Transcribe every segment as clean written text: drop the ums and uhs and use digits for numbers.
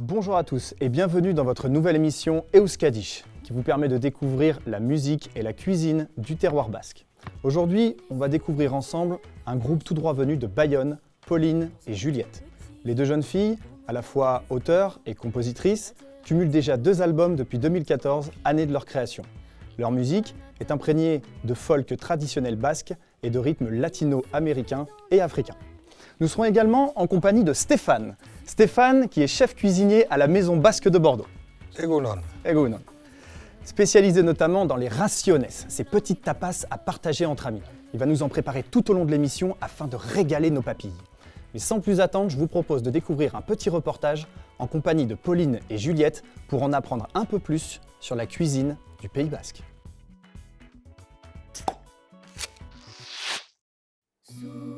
Bonjour à tous et bienvenue dans votre nouvelle émission Euskadish, qui vous permet de découvrir la musique et la cuisine du terroir basque. Aujourd'hui, on va découvrir ensemble un groupe tout droit venu de Bayonne, Pauline et Juliette. Les deux jeunes filles, à la fois auteurs et compositrices, cumulent déjà 2 albums depuis 2014, année de leur création. Leur musique est imprégnée de folk traditionnel basque et de rythmes latino-américains et africains. Nous serons également en compagnie de Stéphane. Stéphane qui est chef cuisinier à la Maison Basque de Bordeaux. Egunon. Spécialisé notamment dans les raciones, ces petites tapas à partager entre amis. Il va nous en préparer tout au long de l'émission afin de régaler nos papilles. Mais sans plus attendre, je vous propose de découvrir un petit reportage en compagnie de Pauline et Juliette pour en apprendre un peu plus sur la cuisine du Pays Basque.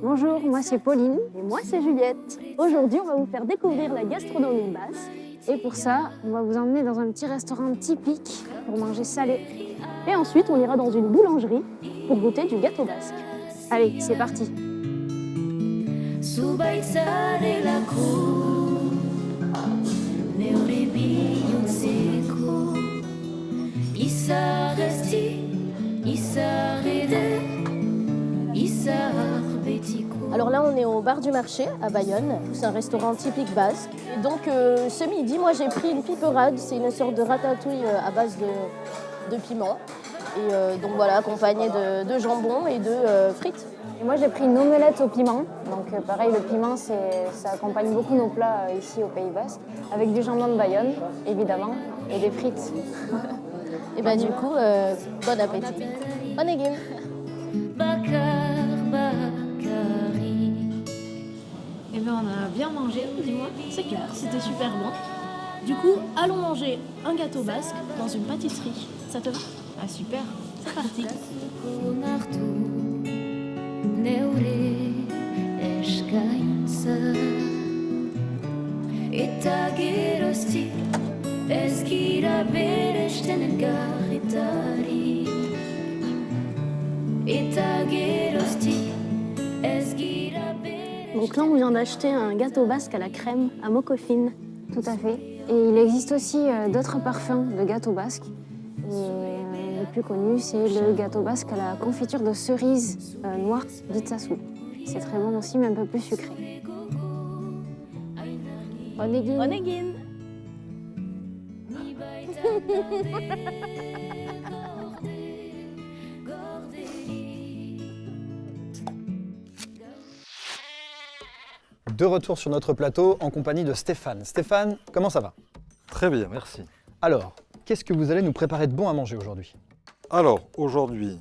Bonjour, moi c'est Pauline. Et moi c'est Juliette. Aujourd'hui, on va vous faire découvrir la gastronomie basque. Et pour ça, on va vous emmener dans un petit restaurant typique pour manger salé. Et ensuite, on ira dans une boulangerie pour goûter du gâteau basque. Allez, c'est parti. Alors là, on est au bar du marché à Bayonne. C'est un restaurant typique basque. Et donc ce midi, moi j'ai pris une piperade. C'est une sorte de ratatouille à base de piment. Et donc voilà, accompagné de jambon et de frites. Et moi j'ai pris une omelette au piment. Donc pareil, le piment, ça accompagne beaucoup nos plats ici au Pays Basque. Avec du jambon de Bayonne, évidemment, et des frites. Et ben du coup, bon appétit. Onegin. Eh bien, on a bien mangé, dis-moi. C'est clair, c'était super bon. Du coup, allons manger un gâteau basque dans une pâtisserie. Ça te va? Ah super, c'est parti. Donc là, on vient d'acheter un gâteau basque à la crème à Mokofine. Tout à fait. Et il existe aussi d'autres parfums de gâteau basque. Et le plus connu, c'est le gâteau basque à la confiture de cerise noire d'Itsasu. C'est très bon aussi, mais un peu plus sucré. Onegin. Onegin. De retour sur notre plateau en compagnie de Stéphane. Stéphane, comment ça va? Très bien, merci. Alors, qu'est-ce que vous allez nous préparer de bon à manger aujourd'hui? Alors, aujourd'hui,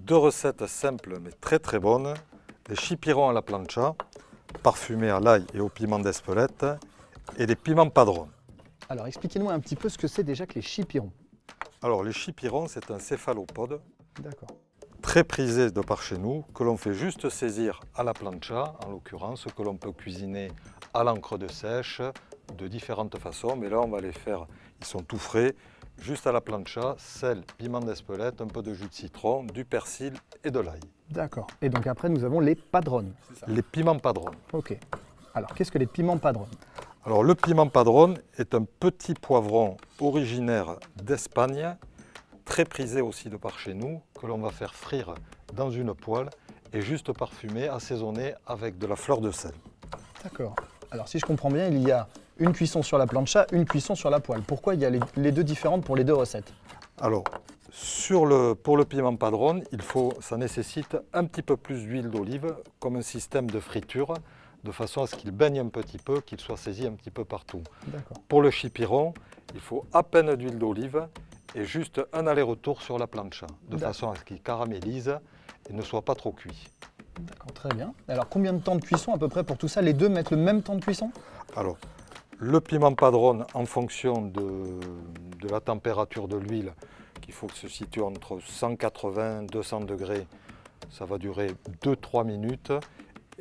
2 recettes simples mais très bonnes. Des chipirons à la plancha, parfumés à l'ail et au piment d'Espelette, et des piments padrons. Alors, expliquez-nous un petit peu ce que c'est déjà que les chipirons. Alors, les chipirons, c'est un céphalopode D'accord. très prisé de par chez nous, que l'on fait juste saisir à la plancha, en l'occurrence, que l'on peut cuisiner à l'encre de sèche, de différentes façons. Mais là, on va les faire, ils sont tout frais, juste à la plancha, sel, piment d'Espelette, un peu de jus de citron, du persil et de l'ail. D'accord. Et donc après, nous avons les padrons. Les piments padrons. Ok. Alors, qu'est-ce que les piments padrons? Alors, le piment padron est un petit poivron originaire d'Espagne, très prisé aussi de par chez nous, que l'on va faire frire dans une poêle et juste parfumer, assaisonner avec de la fleur de sel. D'accord. Alors, si je comprends bien, il y a une cuisson sur la plancha, une cuisson sur la poêle. Pourquoi il y a les deux différentes pour les 2 recettes? Alors, pour le piment padron, ça nécessite un petit peu plus d'huile d'olive, comme un système de friture, de façon à ce qu'il baigne un petit peu, qu'il soit saisi un petit peu partout. D'accord. Pour le chipiron, il faut à peine d'huile d'olive et juste un aller-retour sur la plancha, de façon à ce qu'il caramélise et ne soit pas trop cuit. D'accord, très bien. Alors, combien de temps de cuisson à peu près pour tout ça? Les deux mettent le même temps de cuisson? Alors, le piment padron, en fonction de la température de l'huile, qu'il faut que se situe entre 180 et 200 degrés, ça va durer 2-3 minutes.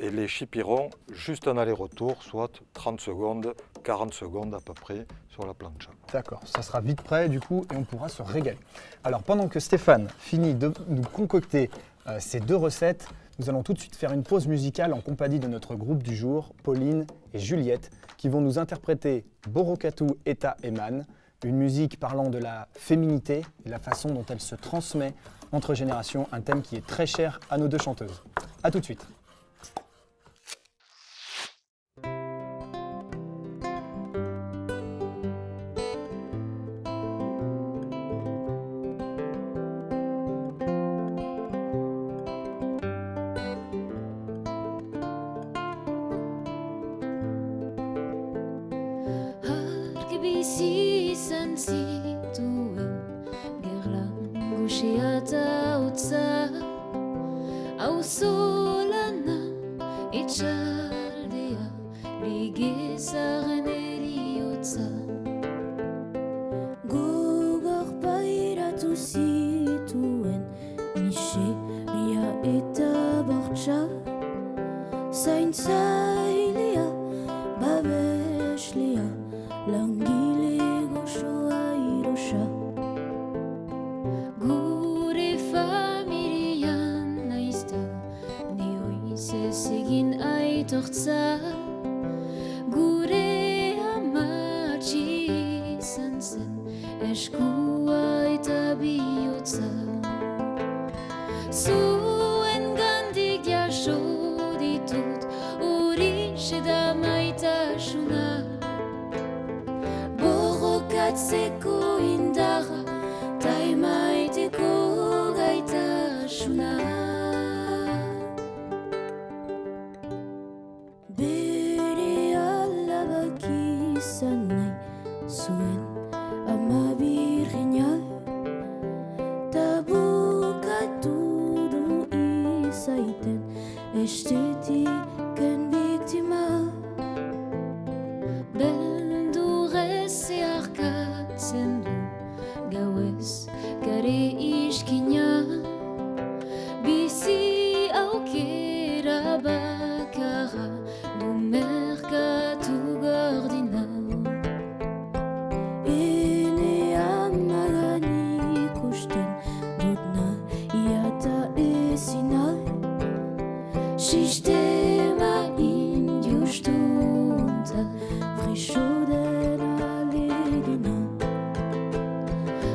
Et les chipirons, juste un aller-retour, soit 30 secondes, 40 secondes à peu près sur la plancha. D'accord, ça sera vite prêt du coup et on pourra se régaler. Alors pendant que Stéphane finit de nous concocter ces 2 recettes, nous allons tout de suite faire une pause musicale en compagnie de notre groupe du jour, Pauline et Juliette, qui vont nous interpréter Borokatu Eta Eman, une musique parlant de la féminité et la façon dont elle se transmet entre générations, un thème qui est très cher à nos 2 chanteuses. A tout de suite. Bizi izan zituen gerlan goxea eta hotza auzolana etxaldea ligezaren eriotza gogor pairatu zituen miseria eta bortxa zaintzailea babeslea langile goxoa irosa gure familian naizta neoiz ez egin aitortza gure amatxi izan zen eskua eta bihotza zuen gandik jaso ditut horixe da maitasuna Borrokatzeko indarra, ta emaiteko gaitasuna. Bere alabak izan nahi zuen ama birgina, ta bukatu du izaiten estetiken biktima. Zeharkatzen du gauez gare iskina bizi aukera bakarra du merkatu gordina ene amagan ikusten dut nahi eta ezina sistema injustunta friso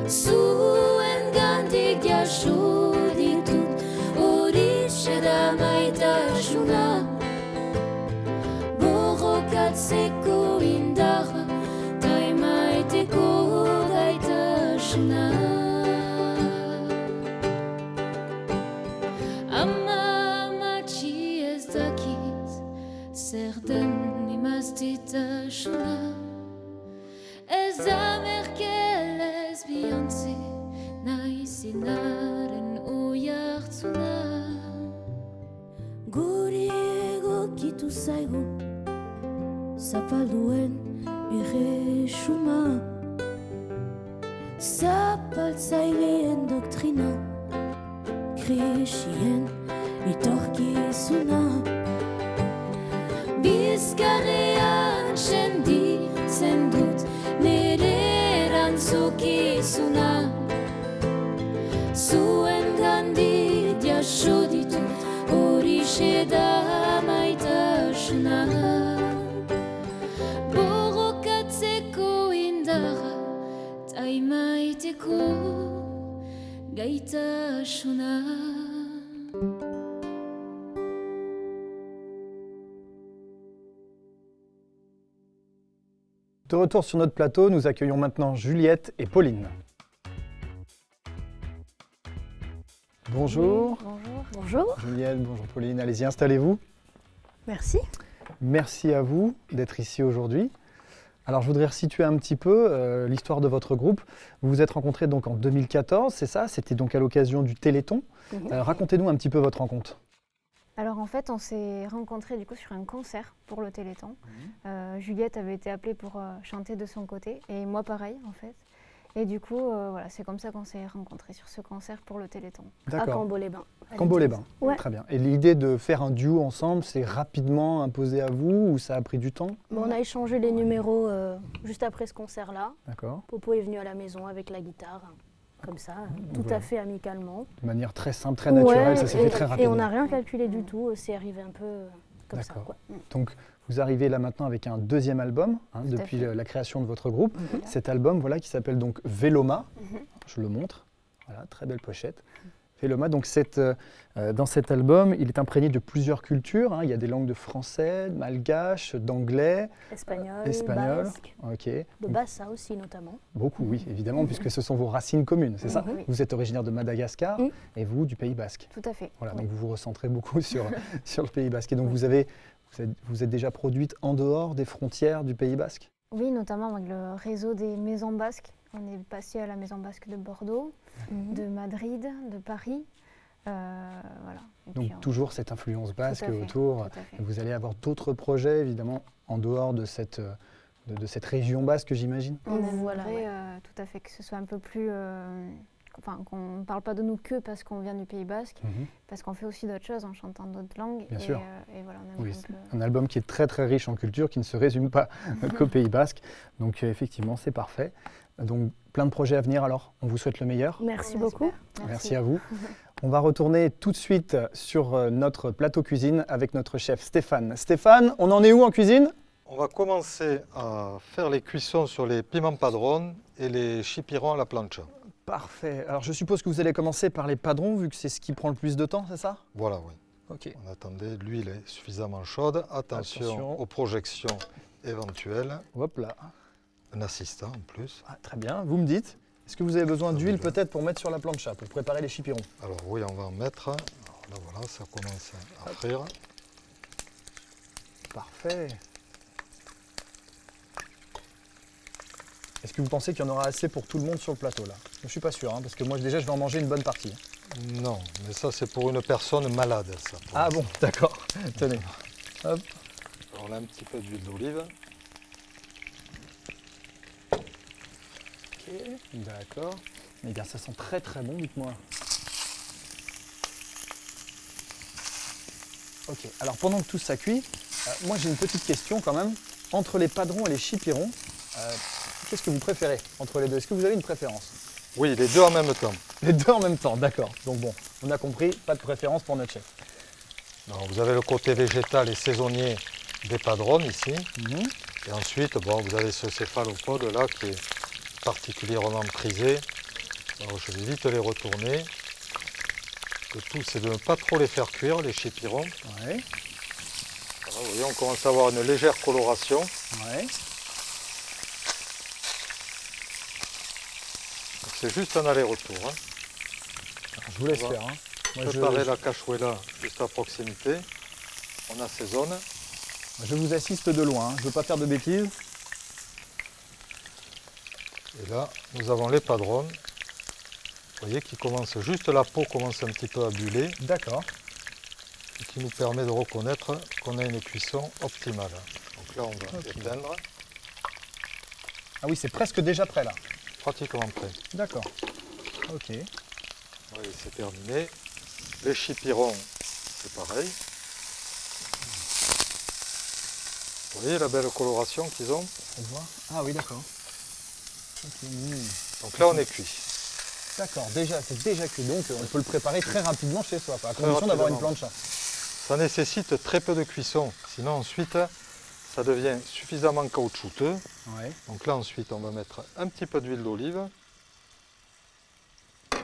zuen gandik jaso ditut horixe da maitasuna borrokatzeko indarra ta emaiteko gaitasuna ama amatxi ez dakit zer den imaztitasuna ez da merkelez Beyonce naizenaren oihartzuna guri egokitu zaigu zapalduen erresuma zapaltzaileen doktrina krisien etorkizuna bizkarrean senditzen dut nire erantzukizuna zuen gandik jaso ditut horixe da maitasuna borrokatzeko indarra ta emaiteko gaitasuna De retour sur notre plateau, nous accueillons maintenant Juliette et Pauline. Bonjour. Bonjour. Bonjour. Juliette, bonjour Pauline. Allez-y, installez-vous. Merci. Merci à vous d'être ici aujourd'hui. Alors je voudrais resituer un petit peu l'histoire de votre groupe. Vous vous êtes rencontrés donc en 2014, c'est ça? C'était donc à l'occasion du Téléthon. Racontez-nous un petit peu votre rencontre. Alors en fait, on s'est rencontrés du coup sur un concert pour le Téléthon. Juliette avait été appelée pour chanter de son côté et moi pareil en fait. Et du coup, voilà, c'est comme ça qu'on s'est rencontrés sur ce concert pour le Téléthon. À Cambo-les-Bains. Cambo-les-Bains, Ouais. Très bien. Et l'idée de faire un duo ensemble, c'est rapidement imposé à vous ou ça a pris du temps? Bon, on a échangé les numéros juste après ce concert-là. D'accord. Popo est venu à la maison avec la guitare. comme ça, tout Voilà. à fait amicalement. De manière très simple, très naturelle, Ouais, ça s'est fait très et rapidement. on n'a rien calculé du tout, c'est arrivé un peu comme ça. D'accord. Quoi. Donc, vous arrivez là maintenant avec un deuxième album, à depuis fait. la création de votre groupe. Voilà. Cet album, voilà, qui s'appelle donc Véloma. Mhm. Je le montre. Voilà, très belle pochette. Véloma, donc dans cet album, il est imprégné de plusieurs cultures. Il y a des langues de français, de malgache, d'anglais, Espagnol, basque, Ok. de bassa aussi notamment. Beaucoup, oui, évidemment, puisque ce sont vos racines communes, c'est ça? Mhm. Vous êtes originaire de Madagascar Mhm. et vous du Pays Basque. Tout à fait. Voilà, Oui. donc vous vous recentrez beaucoup sur le Pays Basque. Et donc vous êtes déjà produite en dehors des frontières du Pays Basque? Oui, notamment avec le réseau des maisons basques. On est passé à la maison basque de Bordeaux, de Madrid, de Paris. Voilà. Et puis, Donc toujours cette influence basque à fait, autour. tout à fait. Et vous allez avoir d'autres projets, évidemment, en dehors de cette région basque, j'imagine? On Voilà, aimerait ouais. tout à fait que ce soit un peu plus... Enfin, qu'on ne parle pas de nous que parce qu'on vient du Pays Basque, Mhm. parce qu'on fait aussi d'autres choses en chantant d'autres langues. Bien et, sûr. Et voilà, on aimerait Oui, un peu... c'est un album qui est très très riche en culture, qui ne se résume pas qu'au Pays Basque. Donc effectivement, c'est parfait. Donc plein de projets à venir alors. On vous souhaite le meilleur. Merci On beaucoup. espère. Merci à vous. On va retourner tout de suite sur notre plateau cuisine avec notre chef Stéphane. Stéphane, on en est où en cuisine? On va commencer à faire les cuissons sur les piments padrone et les chipirons à la plancha. Parfait. Alors je suppose que vous allez commencer par les padrons, vu que c'est ce qui prend le plus de temps, c'est ça? Voilà, oui. Ok. On attendait, l'huile est suffisamment chaude. Attention, Attention. aux projections éventuelles. Hop là. Un assistant en plus. Ah, très bien. Vous me dites, est-ce que vous avez besoin Ah, d'huile déjà. peut-être pour mettre sur la plancha, pour préparer les chipirons? Alors oui, on va en mettre. Alors là, voilà, ça commence à frire. Parfait. Est-ce que vous pensez qu'il y en aura assez pour tout le monde sur le plateau là? Je ne suis pas sûr, parce que moi déjà je vais en manger une bonne partie. Non, mais ça c'est pour une personne malade. Ça, pour Ah l'instant. bon, d'accord. Tenez. Hop. Alors là, un petit peu d'huile d'olive. Ok, d'accord. Eh bien ça sent très très bon, dites-moi. Ok, alors pendant que tout ça cuit, moi j'ai une petite question quand même. Entre les padrons et les chipirons, qu'est-ce que vous préférez entre les deux? Est-ce que vous avez une préférence? Oui, les deux en même temps. Les deux en même temps, d'accord. Donc bon, on a compris, pas de préférence pour notre chef. Alors, vous avez le côté végétal et saisonnier des padrones ici. Et ensuite, bon, vous avez ce céphalopode là qui est particulièrement prisé. Alors, je vais vite les retourner. Le tout, c'est de ne pas trop les faire cuire, les chipirons. Ouais, Voilà, vous voyez, on commence à avoir une légère coloration. ouais. Donc, c'est juste un aller-retour. Hein. Alors, je vous laisse On va faire. Moi, Préparez la cachuela juste à proximité. On assaisonne. je vous assiste de loin, je ne veux pas faire de bêtises. Et là, nous avons les padrones. Vous voyez qui commence, juste la peau commence un petit peu à buller. D'accord. Et qui nous permet de reconnaître qu'on a une cuisson optimale. Donc là, on va Ok. éteindre. Ah oui, c'est presque déjà prêt là. Pratiquement prêt. D'accord. Ok. Oui, c'est terminé. Les chipirons, c'est pareil. Vous voyez la belle coloration qu'ils ont? On voit. Ah oui, d'accord. Ok. Donc là, on est cuit. D'accord, déjà, c'est déjà cuit, donc on peut le préparer très rapidement chez soi, à Très condition d'avoir une rapidement. plancha. Ça nécessite très peu de cuisson. Sinon, ensuite, ça devient suffisamment caoutchouteux. Ouais. Donc là, ensuite, on va mettre un petit peu d'huile d'olive. On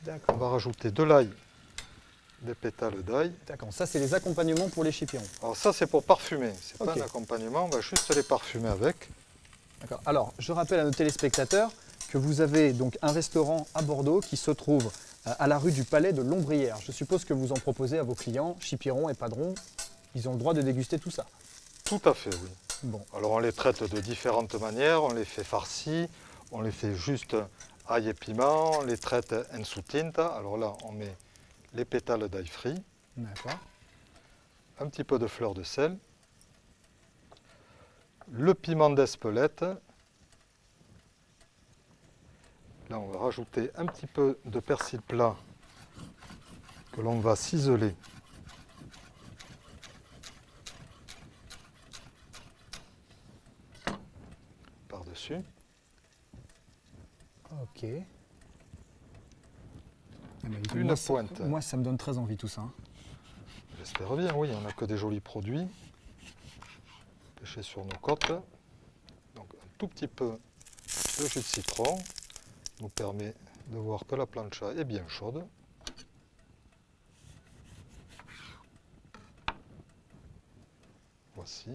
D'accord. va rajouter de l'ail, des pétales d'ail. D'accord. Ça, c'est les accompagnements pour les chipirons. Alors ça, c'est pour parfumer. C'est Ok. pas un accompagnement, on va juste les parfumer avec. D'accord. Alors, je rappelle à nos téléspectateurs que vous avez donc un restaurant à Bordeaux qui se trouve à la rue du Palais de Lombrière. Je suppose que vous en proposez à vos clients, chipirons et padrons. Ils ont le droit de déguster tout ça. Tout à fait, oui. Bon. Alors on les traite de différentes manières. On les fait farcis, on les fait juste ail et piment, on les traite en sous tinta. Alors là, on met les pétales d'ail frit, D'accord. un petit peu de fleur de sel, le piment d'Espelette. Là, on va rajouter un petit peu de persil plat que l'on va ciseler. Par-dessus. Ok. une moi, pointe. Moi, ça me donne très envie tout ça. Hein. J'espère bien, oui, on n'a que des jolis produits. Pêcher sur nos côtes. Donc un tout petit peu de jus de citron nous permet de voir que la plancha est bien chaude. Voici.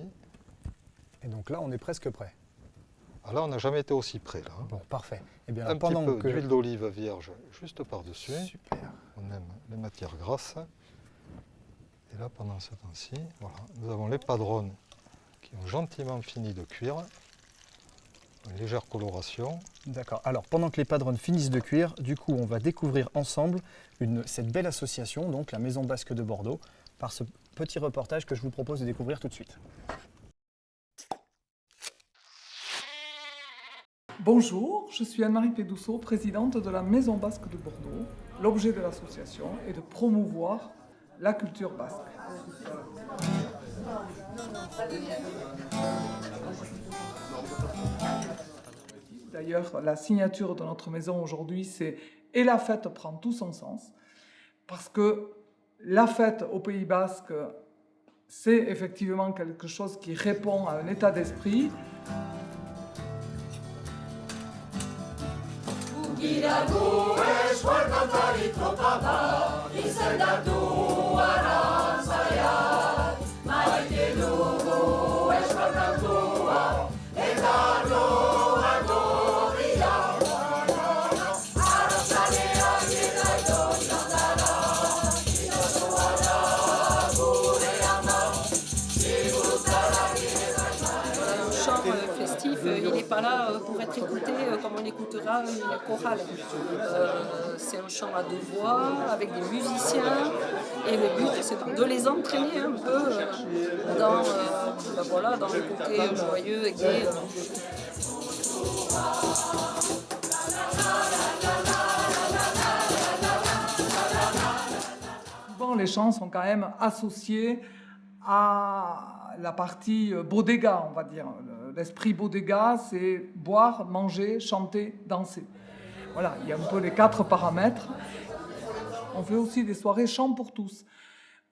Et donc là, on est presque prêt. Ah là, on n'a jamais été aussi près. Là, hein. Bon, parfait. Eh bien, Un pendant petit peu que... d'huile d'olive vierge juste par-dessus. Super. On aime les matières grasses. Et là, pendant ce temps-ci, voilà, nous avons les padrones qui ont gentiment fini de cuire. Une légère coloration. D'accord. Alors, pendant que les padrones finissent de cuire, du coup, on va découvrir ensemble cette belle association, donc la Maison Basque de Bordeaux, par ce petit reportage que je vous propose de découvrir tout de suite. Bonjour, je suis Anne-Marie Pédousseau, présidente de la Maison Basque de Bordeaux. L'objet de l'association est de promouvoir la culture basque. D'ailleurs, la signature de notre maison aujourd'hui, c'est « Et la fête prend tout son sens », parce que la fête au Pays Basque, c'est effectivement quelque chose qui répond à un état d'esprit. Il n'est pas là pour être écouté comme on écoutera une chorale. C'est un chant à deux voix, avec des musiciens, et le but c'est de les entraîner un peu dans le côté joyeux et gai. Souvent, les chants sont quand même associés à la partie bodega, on va dire. L'esprit bodega, c'est boire, manger, chanter, danser. Voilà, il y a un peu les 4 paramètres. On fait aussi des soirées chants pour tous.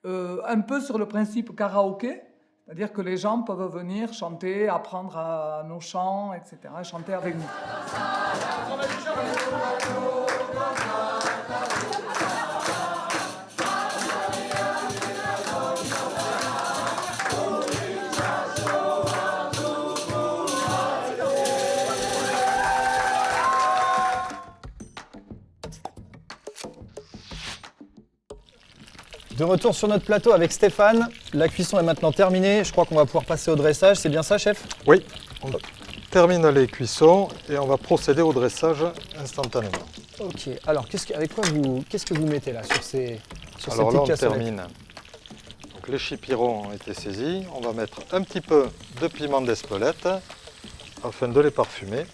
Un peu sur le principe karaoké, c'est-à-dire que les gens peuvent venir chanter, apprendre à nos chants, etc., et chanter avec nous. De retour sur notre plateau avec Stéphane. La cuisson est maintenant terminée. Je crois qu'on va pouvoir passer au dressage. C'est bien ça, chef? Oui, on termine les cuissons et on va procéder au dressage instantanément. Ok. Alors, qu'est-ce que vous mettez là sur ces Alors là, on petites cassolettes? termine. Donc, les chipirons ont été saisis. On va mettre un petit peu de piment d'Espelette afin de les parfumer.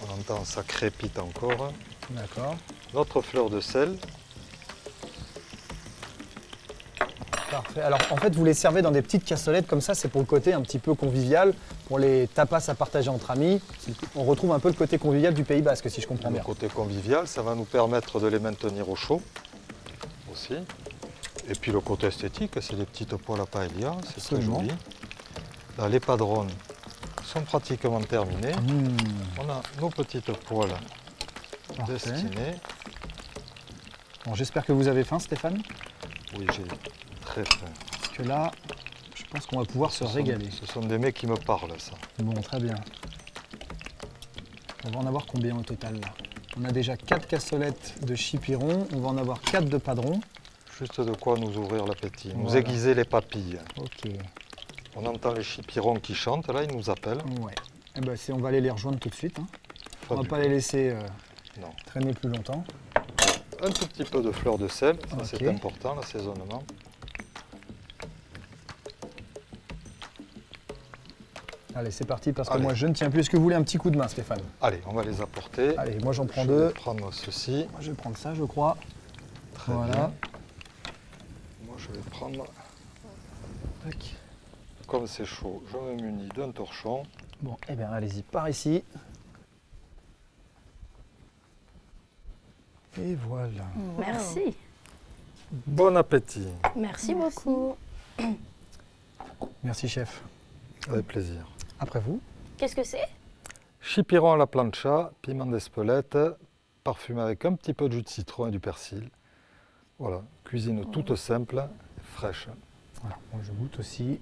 On entend ça crépite encore. D'accord. Notre fleur de sel. Parfait. Alors en fait, vous les servez dans des petites cassolettes comme ça, c'est pour le côté un petit peu convivial, pour les tapas à partager entre amis. On retrouve un peu le côté convivial du Pays Basque, si je comprends bien. Le côté convivial, ça va nous permettre de les maintenir au chaud aussi. Et puis le côté esthétique, c'est des petites poêles à paella, c'est très joli. Là, les padrones sont pratiquement terminés. On a nos petites poêles destinées. Bon, j'espère que vous avez faim, Stéphane. Oui, j'ai très faim. Parce que là, je pense qu'on va pouvoir se régaler. Ce sont des mecs qui me parlent, ça. Bon, très bien. On va en avoir combien au total là? On a déjà 4 cassolettes de chipirons, on va en avoir 4 de padrons. Juste de quoi nous ouvrir l'appétit, nous aiguiser les papilles. Ok. On entend les chipirons qui chantent, là, ils nous appellent. Ouais. Eh ben, on va aller les rejoindre tout de suite. Hein. On va Fabuleux. pas les laisser Non. traîner plus longtemps. Un tout petit peu de fleur de sel, ça c'est important, l'assaisonnement. Allez, c'est parti parce que moi je ne tiens plus. Est-ce que vous voulez un petit coup de main, Stéphane? Allez, on va les apporter. Allez, moi j'en prends Je 2. vais prendre ceci. Je vais prendre ça, je crois. Très voilà. bien. Moi je vais prendre. Tac. Comme c'est chaud, je me munis d'un torchon. Bon, eh bien allez-y, par ici. Et voilà. Merci. Bon appétit. Merci beaucoup. Merci chef. Avec plaisir. Après vous. Qu'est-ce que c'est? Chipiron à la plancha, piment d'Espelette, parfumé avec un petit peu de jus de citron et du persil. Voilà, cuisine toute simple et fraîche. Voilà, moi je goûte aussi.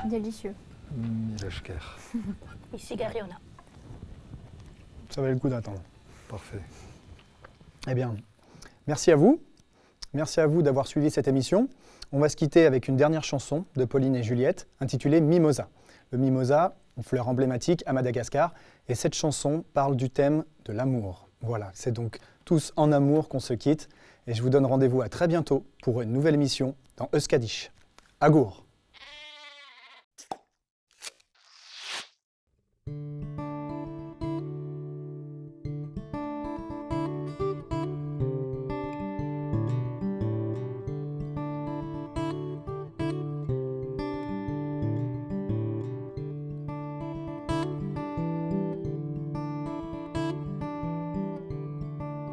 Délicieux. Mileshker. Ici, Gariona. Ça valait le coup d'attendre. Parfait. Eh bien, merci à vous. Merci à vous d'avoir suivi cette émission. On va se quitter avec une dernière chanson de Pauline et Juliette, intitulée Mimosa. Le mimosa, une fleur emblématique à Madagascar, et cette chanson parle du thème de l'amour. Voilà, c'est donc tous en amour qu'on se quitte, et je vous donne rendez-vous à très bientôt pour une nouvelle émission dans Euskadish. Agour!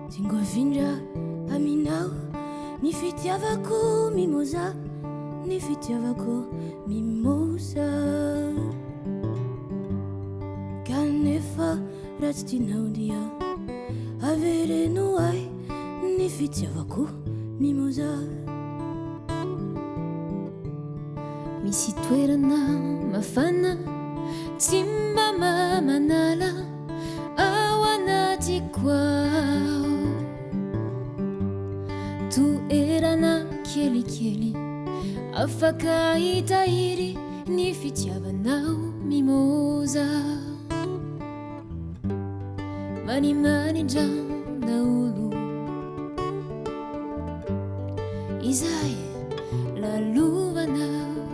Tingovinja aminao ny fitiavako mimosa, ny fitiavako mimosa. Kanefa raha tsy tianao dia avereno ahy ny fitiavako mimosa. Misy toerana mafana tsy mba mamanala ao anatiko ao. Toerana kelikely afaka hitahiry ny fitiavanao mimosa. Manimanindrina olo izay lalovanao.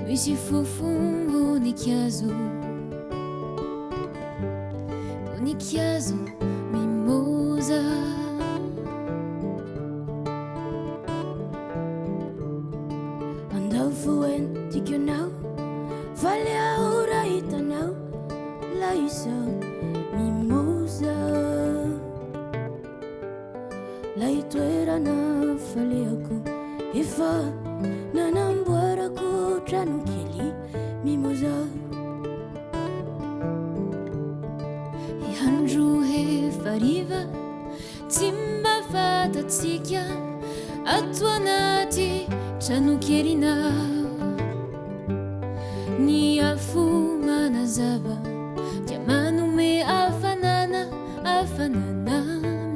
Misy fofo voninkazo, voninkazo mimosa. Andao foen tikanao, valy aho raha hitanao, la isao mimosa. La itoerana faleako efa nanamboarako trano kely mimosa. Andro hefariva tsy mba fatatsika ato anaty trano kelinao. Ny afo manazava dia manome hafanana, hafanana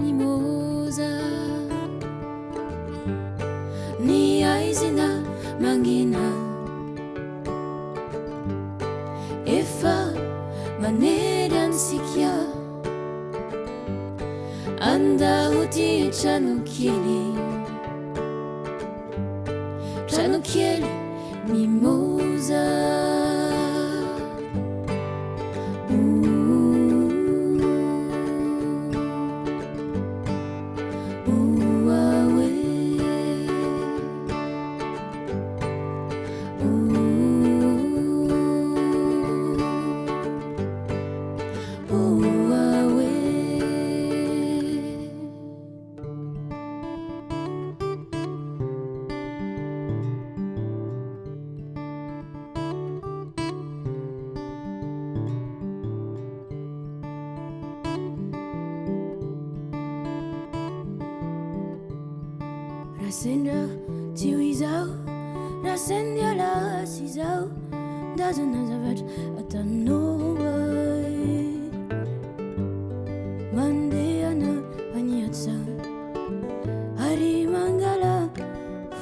mimosa. Ny aizina mangina efa manery ansika. Andao ty trano kely, trano kely mimosa. Rasendra tio izao, rasendra la sizao, ndazana zavatra atanao ay. Mandehana any Atsamo ary mangala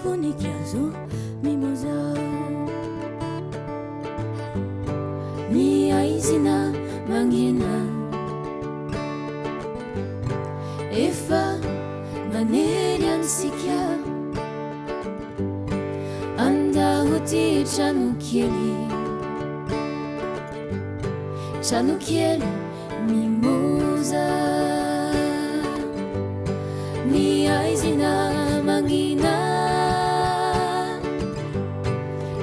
voninkazo mimosa. Ny aizina mangina efa manery ansika. Andao ty trano kely, trano kely mimosa. Ny aizina mangina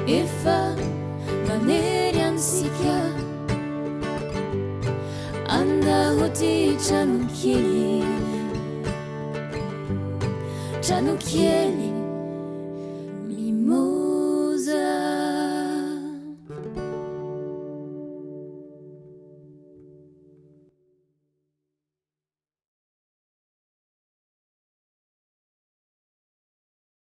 efa manery ansika. hoti chanukieli, chanukieli.